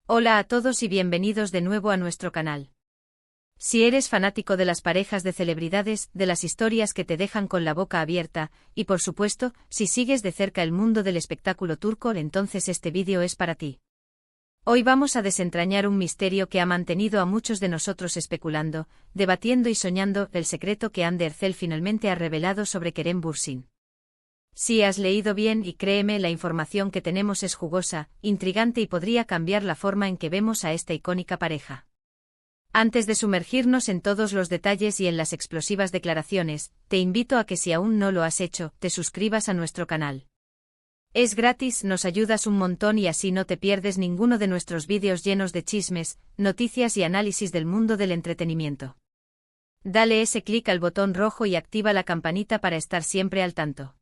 Hola a todos y bienvenidos de nuevo a nuestro canal. Si eres fanático de las parejas de celebridades, de las historias que te dejan con la boca abierta, y por supuesto, si sigues de cerca el mundo del espectáculo turco, entonces este vídeo es para ti. Hoy vamos a desentrañar un misterio que ha mantenido a muchos de nosotros especulando, debatiendo y soñando, el secreto que Hande Erçel finalmente ha revelado sobre Kerem Bürsin. Si has leído bien y créeme, la información que tenemos es jugosa, intrigante y podría cambiar la forma en que vemos a esta icónica pareja. Antes de sumergirnos en todos los detalles y en las explosivas declaraciones, te invito a que si aún no lo has hecho, te suscribas a nuestro canal. Es gratis, nos ayudas un montón y así no te pierdes ninguno de nuestros vídeos llenos de chismes, noticias y análisis del mundo del entretenimiento. Dale ese clic al botón rojo y activa la campanita para estar siempre al tanto.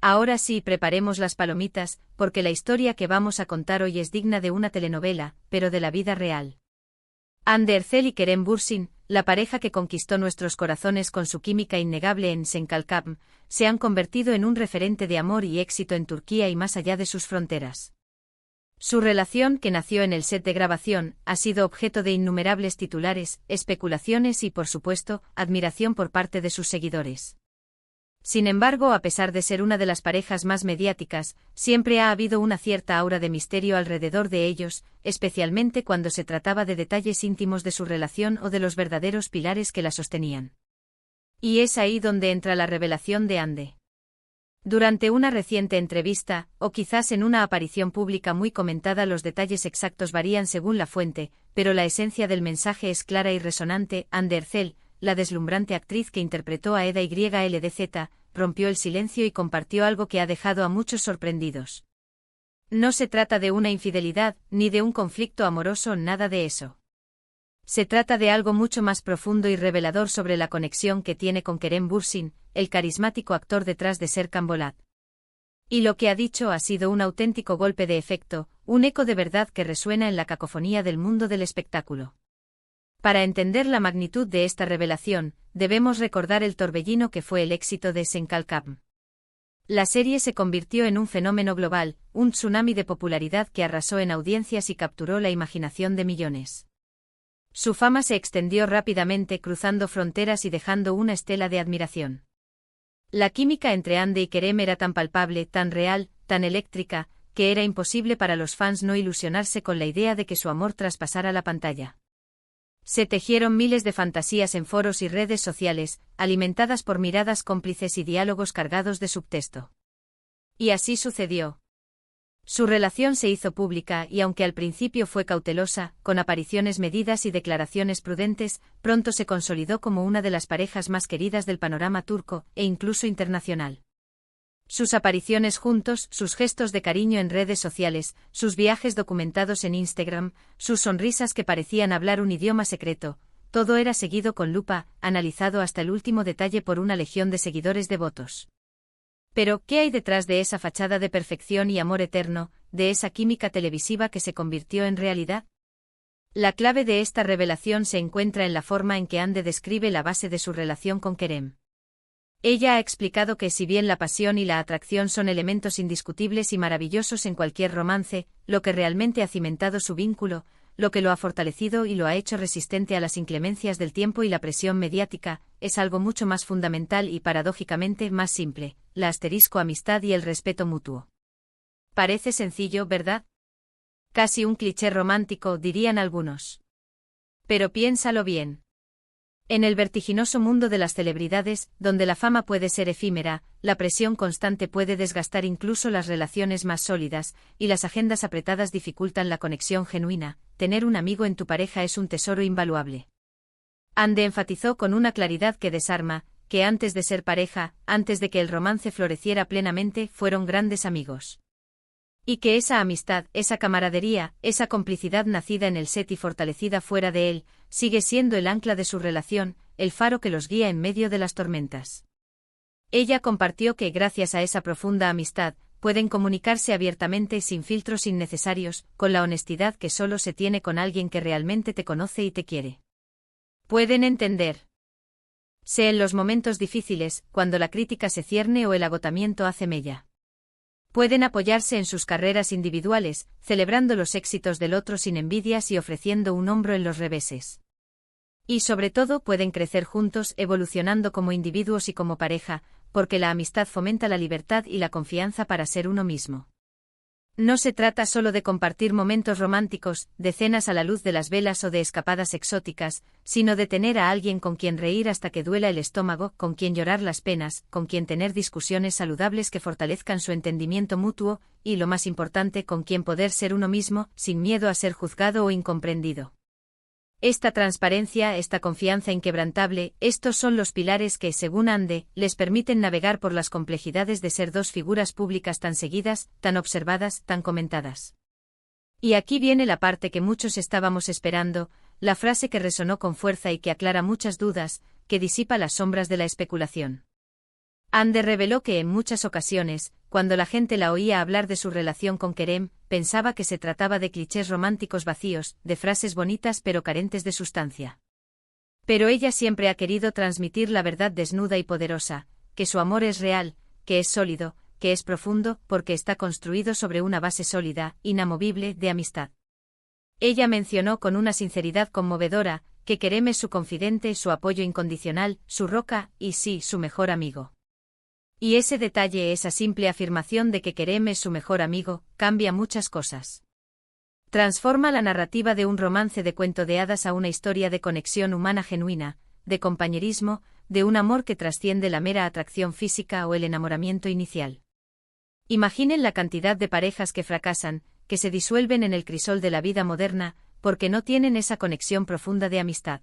Ahora sí, preparemos las palomitas, porque la historia que vamos a contar hoy es digna de una telenovela, pero de la vida real. Hande Erçel y Kerem Bürsin, la pareja que conquistó nuestros corazones con su química innegable en Senkalkam, se han convertido en un referente de amor y éxito en Turquía y más allá de sus fronteras. Su relación, que nació en el set de grabación, ha sido objeto de innumerables titulares, especulaciones y, por supuesto, admiración por parte de sus seguidores. Sin embargo, a pesar de ser una de las parejas más mediáticas, siempre ha habido una cierta aura de misterio alrededor de ellos, especialmente cuando se trataba de detalles íntimos de su relación o de los verdaderos pilares que la sostenían. Y es ahí donde entra la revelación de Hande. Durante una reciente entrevista, o quizás en una aparición pública muy comentada, los detalles exactos varían según la fuente, pero la esencia del mensaje es clara y resonante. Hande Erçel, la deslumbrante actriz que interpretó a Eda YLDZ, rompió el silencio y compartió algo que ha dejado a muchos sorprendidos. No se trata de una infidelidad, ni de un conflicto amoroso, nada de eso. Se trata de algo mucho más profundo y revelador sobre la conexión que tiene con Kerem Bürsin, el carismático actor detrás de Serkan Bolat. Y lo que ha dicho ha sido un auténtico golpe de efecto, un eco de verdad que resuena en la cacofonía del mundo del espectáculo. Para entender la magnitud de esta revelación, debemos recordar el torbellino que fue el éxito de Senkalkam. La serie se convirtió en un fenómeno global, un tsunami de popularidad que arrasó en audiencias y capturó la imaginación de millones. Su fama se extendió rápidamente, cruzando fronteras y dejando una estela de admiración. La química entre Hande y Kerem era tan palpable, tan real, tan eléctrica, que era imposible para los fans no ilusionarse con la idea de que su amor traspasara la pantalla. Se tejieron miles de fantasías en foros y redes sociales, alimentadas por miradas cómplices y diálogos cargados de subtexto. Y así sucedió. Su relación se hizo pública y aunque al principio fue cautelosa, con apariciones medidas y declaraciones prudentes, pronto se consolidó como una de las parejas más queridas del panorama turco, e incluso internacional. Sus apariciones juntos, sus gestos de cariño en redes sociales, sus viajes documentados en Instagram, sus sonrisas que parecían hablar un idioma secreto, todo era seguido con lupa, analizado hasta el último detalle por una legión de seguidores devotos. Pero, ¿qué hay detrás de esa fachada de perfección y amor eterno, de esa química televisiva que se convirtió en realidad? La clave de esta revelación se encuentra en la forma en que Hande describe la base de su relación con Kerem. Ella ha explicado que si bien la pasión y la atracción son elementos indiscutibles y maravillosos en cualquier romance, lo que realmente ha cimentado su vínculo, lo que lo ha fortalecido y lo ha hecho resistente a las inclemencias del tiempo y la presión mediática, es algo mucho más fundamental y paradójicamente más simple, la amistad y el respeto mutuo. Parece sencillo, ¿verdad? Casi un cliché romántico, dirían algunos. Pero piénsalo bien. En el vertiginoso mundo de las celebridades, donde la fama puede ser efímera, la presión constante puede desgastar incluso las relaciones más sólidas, y las agendas apretadas dificultan la conexión genuina. Tener un amigo en tu pareja es un tesoro invaluable. Hande enfatizó con una claridad que desarma, que antes de ser pareja, antes de que el romance floreciera plenamente, fueron grandes amigos. Y que esa amistad, esa camaradería, esa complicidad nacida en el set y fortalecida fuera de él, sigue siendo el ancla de su relación, el faro que los guía en medio de las tormentas. Ella compartió que gracias a esa profunda amistad, pueden comunicarse abiertamente sin filtros innecesarios, con la honestidad que solo se tiene con alguien que realmente te conoce y te quiere. Pueden entender. Sé en los momentos difíciles, cuando la crítica se cierne o el agotamiento hace mella. Pueden apoyarse en sus carreras individuales, celebrando los éxitos del otro sin envidias y ofreciendo un hombro en los reveses. Y sobre todo pueden crecer juntos, evolucionando como individuos y como pareja, porque la amistad fomenta la libertad y la confianza para ser uno mismo. No se trata solo de compartir momentos románticos, de cenas a la luz de las velas o de escapadas exóticas, sino de tener a alguien con quien reír hasta que duela el estómago, con quien llorar las penas, con quien tener discusiones saludables que fortalezcan su entendimiento mutuo, y lo más importante, con quien poder ser uno mismo, sin miedo a ser juzgado o incomprendido. Esta transparencia, esta confianza inquebrantable, estos son los pilares que, según Ande, les permiten navegar por las complejidades de ser dos figuras públicas tan seguidas, tan observadas, tan comentadas. Y aquí viene la parte que muchos estábamos esperando, la frase que resonó con fuerza y que aclara muchas dudas, que disipa las sombras de la especulación. Ande reveló que en muchas ocasiones, cuando la gente la oía hablar de su relación con Kerem, pensaba que se trataba de clichés románticos vacíos, de frases bonitas pero carentes de sustancia. Pero ella siempre ha querido transmitir la verdad desnuda y poderosa, que su amor es real, que es sólido, que es profundo, porque está construido sobre una base sólida, inamovible, de amistad. Ella mencionó con una sinceridad conmovedora, que Kerem es su confidente, su apoyo incondicional, su roca, y sí, su mejor amigo. Y ese detalle, esa simple afirmación de que Kerem es su mejor amigo, cambia muchas cosas. Transforma la narrativa de un romance de cuento de hadas a una historia de conexión humana genuina, de compañerismo, de un amor que trasciende la mera atracción física o el enamoramiento inicial. Imaginen la cantidad de parejas que fracasan, que se disuelven en el crisol de la vida moderna, porque no tienen esa conexión profunda de amistad.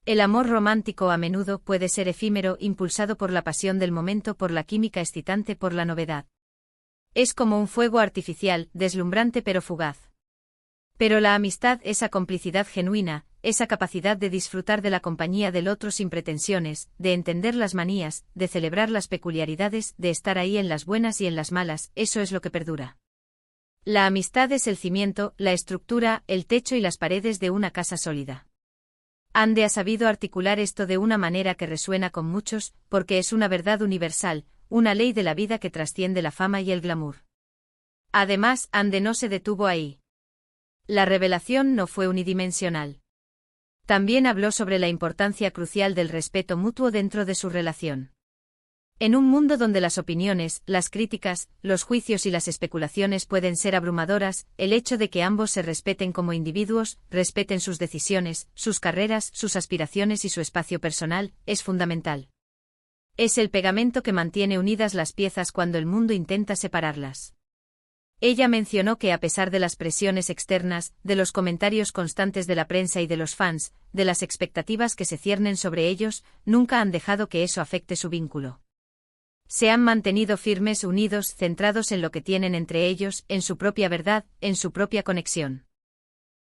El amor romántico a menudo puede ser efímero, impulsado por la pasión del momento, por la química excitante, por la novedad. Es como un fuego artificial, deslumbrante pero fugaz. Pero la amistad, esa complicidad genuina, esa capacidad de disfrutar de la compañía del otro sin pretensiones, de entender las manías, de celebrar las peculiaridades, de estar ahí en las buenas y en las malas, eso es lo que perdura. La amistad es el cimiento, la estructura, el techo y las paredes de una casa sólida. Ande ha sabido articular esto de una manera que resuena con muchos, porque es una verdad universal, una ley de la vida que trasciende la fama y el glamour. Además, Ande no se detuvo ahí. La revelación no fue unidimensional. También habló sobre la importancia crucial del respeto mutuo dentro de su relación. En un mundo donde las opiniones, las críticas, los juicios y las especulaciones pueden ser abrumadoras, el hecho de que ambos se respeten como individuos, respeten sus decisiones, sus carreras, sus aspiraciones y su espacio personal, es fundamental. Es el pegamento que mantiene unidas las piezas cuando el mundo intenta separarlas. Ella mencionó que a pesar de las presiones externas, de los comentarios constantes de la prensa y de los fans, de las expectativas que se ciernen sobre ellos, nunca han dejado que eso afecte su vínculo. Se han mantenido firmes, unidos, centrados en lo que tienen entre ellos, en su propia verdad, en su propia conexión.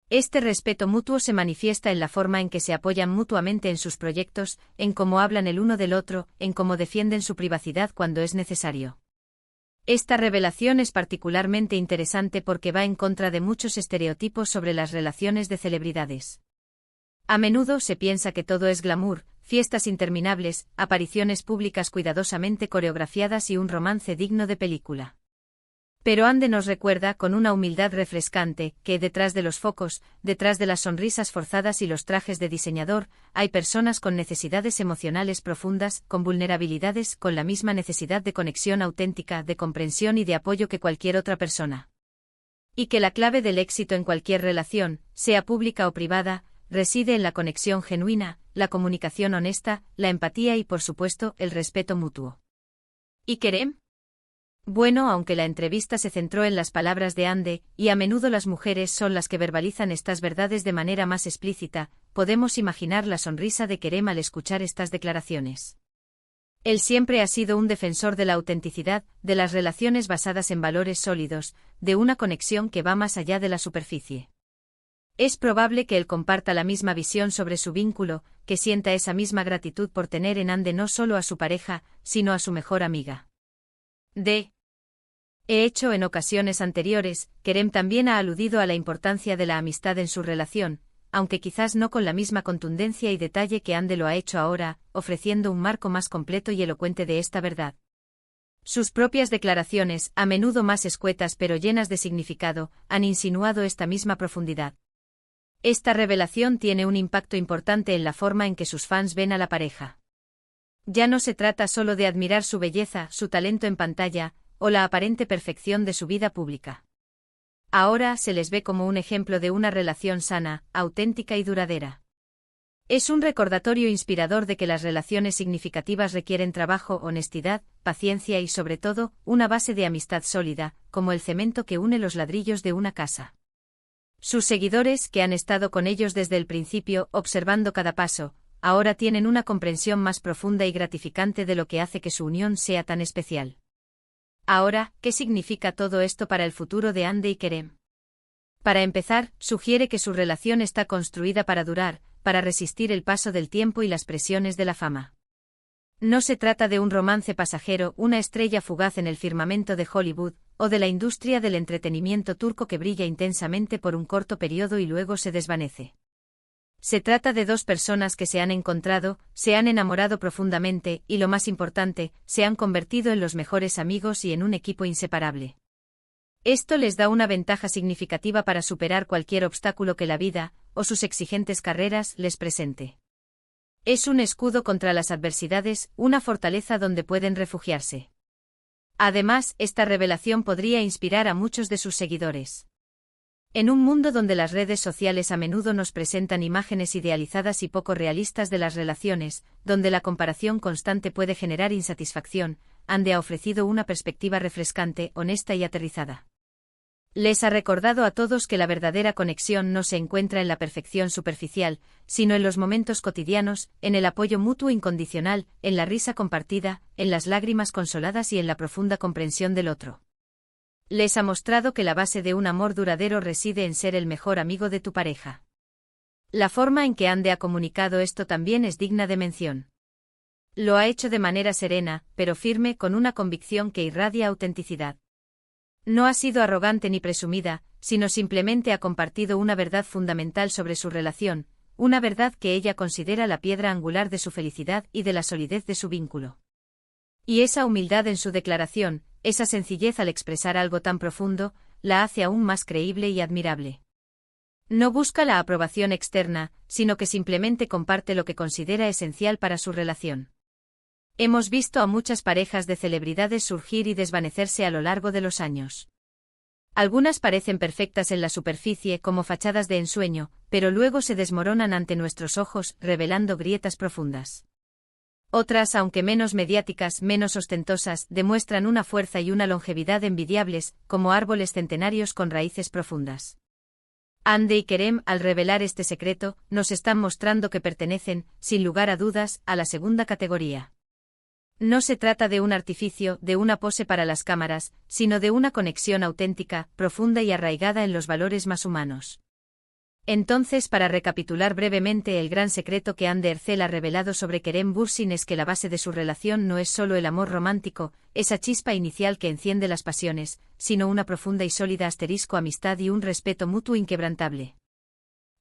Este respeto mutuo se manifiesta en la forma en que se apoyan mutuamente en sus proyectos, en cómo hablan el uno del otro, en cómo defienden su privacidad cuando es necesario. Esta revelación es particularmente interesante porque va en contra de muchos estereotipos sobre las relaciones de celebridades. A menudo se piensa que todo es glamour, fiestas interminables, apariciones públicas cuidadosamente coreografiadas y un romance digno de película. Pero Ande nos recuerda con una humildad refrescante que detrás de los focos, detrás de las sonrisas forzadas y los trajes de diseñador, hay personas con necesidades emocionales profundas, con vulnerabilidades, con la misma necesidad de conexión auténtica, de comprensión y de apoyo que cualquier otra persona. Y que la clave del éxito en cualquier relación, sea pública o privada, reside en la conexión genuina, la comunicación honesta, la empatía y, por supuesto, el respeto mutuo. ¿Y Kerem? Bueno, aunque la entrevista se centró en las palabras de Ande, y a menudo las mujeres son las que verbalizan estas verdades de manera más explícita, podemos imaginar la sonrisa de Kerem al escuchar estas declaraciones. Él siempre ha sido un defensor de la autenticidad, de las relaciones basadas en valores sólidos, de una conexión que va más allá de la superficie. Es probable que él comparta la misma visión sobre su vínculo, que sienta esa misma gratitud por tener en Ande no solo a su pareja, sino a su mejor amiga. He hecho en ocasiones anteriores, Kerem también ha aludido a la importancia de la amistad en su relación, aunque quizás no con la misma contundencia y detalle que Ande lo ha hecho ahora, ofreciendo un marco más completo y elocuente de esta verdad. Sus propias declaraciones, a menudo más escuetas pero llenas de significado, han insinuado esta misma profundidad. Esta revelación tiene un impacto importante en la forma en que sus fans ven a la pareja. Ya no se trata solo de admirar su belleza, su talento en pantalla, o la aparente perfección de su vida pública. Ahora se les ve como un ejemplo de una relación sana, auténtica y duradera. Es un recordatorio inspirador de que las relaciones significativas requieren trabajo, honestidad, paciencia y sobre todo, una base de amistad sólida, como el cemento que une los ladrillos de una casa. Sus seguidores, que han estado con ellos desde el principio, observando cada paso, ahora tienen una comprensión más profunda y gratificante de lo que hace que su unión sea tan especial. Ahora, ¿qué significa todo esto para el futuro de Hande y Kerem? Para empezar, sugiere que su relación está construida para durar, para resistir el paso del tiempo y las presiones de la fama. No se trata de un romance pasajero, una estrella fugaz en el firmamento de Hollywood, o de la industria del entretenimiento turco que brilla intensamente por un corto periodo y luego se desvanece. Se trata de dos personas que se han encontrado, se han enamorado profundamente y, lo más importante, se han convertido en los mejores amigos y en un equipo inseparable. Esto les da una ventaja significativa para superar cualquier obstáculo que la vida, o sus exigentes carreras, les presente. Es un escudo contra las adversidades, una fortaleza donde pueden refugiarse. Además, esta revelación podría inspirar a muchos de sus seguidores. En un mundo donde las redes sociales a menudo nos presentan imágenes idealizadas y poco realistas de las relaciones, donde la comparación constante puede generar insatisfacción, Hande ha ofrecido una perspectiva refrescante, honesta y aterrizada. Les ha recordado a todos que la verdadera conexión no se encuentra en la perfección superficial, sino en los momentos cotidianos, en el apoyo mutuo incondicional, en la risa compartida, en las lágrimas consoladas y en la profunda comprensión del otro. Les ha mostrado que la base de un amor duradero reside en ser el mejor amigo de tu pareja. La forma en que Hande ha comunicado esto también es digna de mención. Lo ha hecho de manera serena, pero firme, con una convicción que irradia autenticidad. No ha sido arrogante ni presumida, sino simplemente ha compartido una verdad fundamental sobre su relación, una verdad que ella considera la piedra angular de su felicidad y de la solidez de su vínculo. Y esa humildad en su declaración, esa sencillez al expresar algo tan profundo, la hace aún más creíble y admirable. No busca la aprobación externa, sino que simplemente comparte lo que considera esencial para su relación. Hemos visto a muchas parejas de celebridades surgir y desvanecerse a lo largo de los años. Algunas parecen perfectas en la superficie como fachadas de ensueño, pero luego se desmoronan ante nuestros ojos, revelando grietas profundas. Otras, aunque menos mediáticas, menos ostentosas, demuestran una fuerza y una longevidad envidiables, como árboles centenarios con raíces profundas. Hande y Kerem, al revelar este secreto, nos están mostrando que pertenecen, sin lugar a dudas, a la segunda categoría. No se trata de un artificio, de una pose para las cámaras, sino de una conexión auténtica, profunda y arraigada en los valores más humanos. Entonces, para recapitular brevemente, el gran secreto que Hande Erçel ha revelado sobre Kerem Bürsin es que la base de su relación no es solo el amor romántico, esa chispa inicial que enciende las pasiones, sino una profunda y sólida amistad y un respeto mutuo inquebrantable.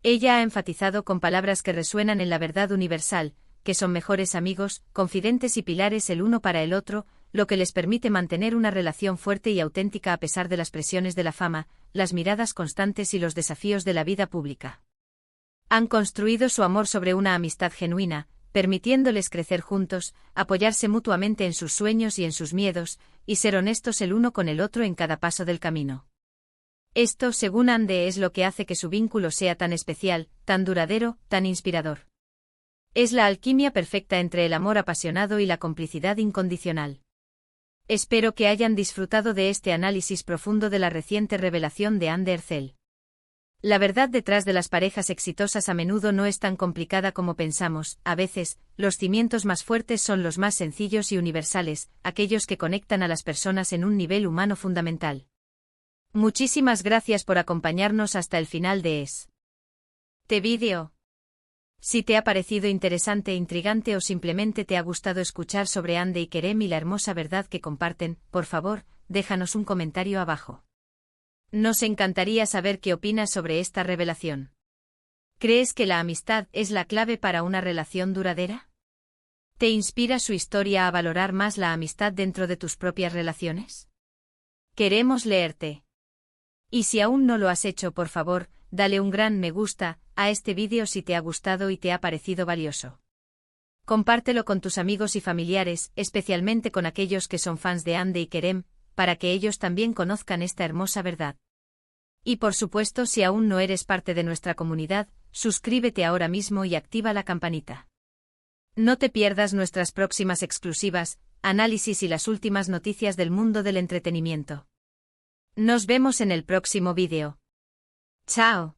Ella ha enfatizado con palabras que resuenan en la verdad universal, que son mejores amigos, confidentes y pilares el uno para el otro, lo que les permite mantener una relación fuerte y auténtica a pesar de las presiones de la fama, las miradas constantes y los desafíos de la vida pública. Han construido su amor sobre una amistad genuina, permitiéndoles crecer juntos, apoyarse mutuamente en sus sueños y en sus miedos, y ser honestos el uno con el otro en cada paso del camino. Esto, según Hande, es lo que hace que su vínculo sea tan especial, tan duradero, tan inspirador. Es la alquimia perfecta entre el amor apasionado y la complicidad incondicional. Espero que hayan disfrutado de este análisis profundo de la reciente revelación de Hande Erçel. La verdad detrás de las parejas exitosas a menudo no es tan complicada como pensamos, a veces, los cimientos más fuertes son los más sencillos y universales, aquellos que conectan a las personas en un nivel humano fundamental. Muchísimas gracias por acompañarnos hasta el final de este vídeo. Si te ha parecido interesante, intrigante o simplemente te ha gustado escuchar sobre Hande y Kerem y la hermosa verdad que comparten, por favor, déjanos un comentario abajo. Nos encantaría saber qué opinas sobre esta revelación. ¿Crees que la amistad es la clave para una relación duradera? ¿Te inspira su historia a valorar más la amistad dentro de tus propias relaciones? Queremos leerte. Y si aún no lo has hecho, por favor, dale un gran me gusta a este vídeo si te ha gustado y te ha parecido valioso. Compártelo con tus amigos y familiares, especialmente con aquellos que son fans de Hande y Kerem, para que ellos también conozcan esta hermosa verdad. Y por supuesto, si aún no eres parte de nuestra comunidad, suscríbete ahora mismo y activa la campanita. No te pierdas nuestras próximas exclusivas, análisis y las últimas noticias del mundo del entretenimiento. Nos vemos en el próximo vídeo. ¡Chao!